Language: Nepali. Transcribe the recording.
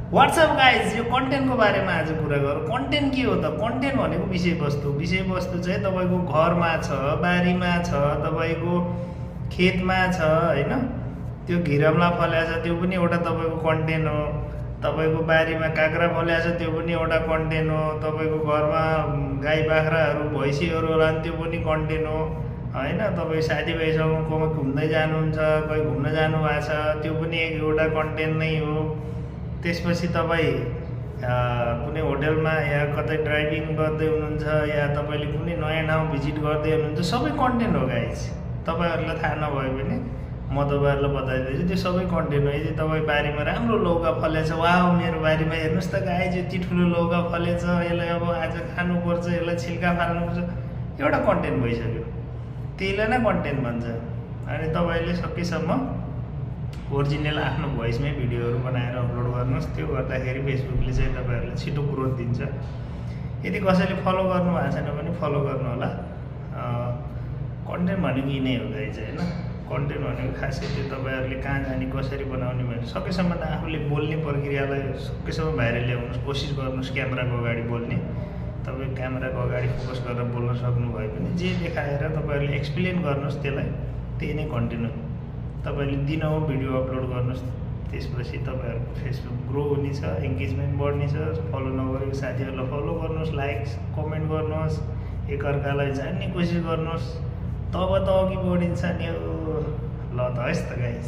व्हाट्सएप गाइज यो कन्टेन्टको बारेमा आज कुरा गरौँ। कन्टेन्ट के हो त? कन्टेन्ट भनेको विषयवस्तु चाहिँ तपाईँको घरमा छ, बारीमा छ, तपाईँको खेतमा छ होइन। त्यो घिरमला फल्या छ त्यो पनि एउटा तपाईँको कन्टेन्ट हो। तपाईँको बारीमा काँक्रा फल्या छ त्यो पनि एउटा कन्टेन्ट हो। तपाईँको घरमा गाई बाख्राहरू भैँसीहरू होला त्यो पनि कन्टेन्ट हो होइन। तपाईँ साथीभाइसँग कोही घुम्दै जानुहुन्छ, कोही घुम्न जानुभएको छ त्यो पनि एउटा कन्टेन्ट नै हो। त्यसपछि तपाईँ कुनै होटलमा या कतै ड्राइभिङ गर्दै हुनुहुन्छ या तपाईँले कुनै नयाँ ठाउँ भिजिट गर्दै हुनुहुन्छ, सबै कन्टेन्ट हो गाइज। तपाईँहरूलाई थाहा नभए पनि म तपाईँहरूलाई बताइदिन्छु, त्यो सबै कन्टेन्ट हो। यदि तपाईँ बारीमा राम्रो लौका फलेछ, वाह मेरो बारीमा हेर्नुहोस् त गाइज यति ठुलो लौका फलेछ, यसलाई अब आज खानुपर्छ, यसलाई छिल्का फाल्नुपर्छ, एउटा कन्टेन्ट भइसक्यो। त्यसलाई नै कन्टेन्ट भन्छ। अनि तपाईँले सकेसम्म ओरिजिनल आफ्नो भोइसमै भिडियोहरू बनाएर अपलोड गर्नुहोस्। त्यो गर्दाखेरि फेसबुकले चाहिँ तपाईँहरूलाई छिटो ग्रोथ दिन्छ। यदि कसैले फलो गर्नु भएको छैन भने फलो गर्नु होला। कन्टेन्ट भनेको यी नै हो गाइज होइन। कन्टेन्ट भनेको खासै त्यो तपाईँहरूले कहाँ जाने कसरी बनाउने भने सकेसम्म त आफूले बोल्ने प्रक्रियालाई सकेसम्म बाहिर ल्याउनुहोस्, कोसिस गर्नुहोस् क्यामेराको अगाडि बोल्ने। तपाईँ क्यामेराको अगाडि फोकस गरेर बोल्न सक्नुभयो भने जे देखाएर तपाईँहरूले एक्सप्लेन गर्नुहोस्, त्यसलाई त्यही नै कन्टेन्ट हो। तपाईँले दिनहुँ भिडियो अपलोड गर्नुहोस्, त्यसपछि तपाईँहरूको फेसबुक ग्रो हुने छ, इङ्गेजमेन्ट बढ्ने छ। फलो नगरेको साथीहरूलाई फलो गर्नुहोस्, लाइक कमेन्ट गर्नुहोस्, एकअर्कालाई जान्ने कोसिस गर्नुहोस्, तब त अघि बढिन्छ नि। ल त हस् त गाइज।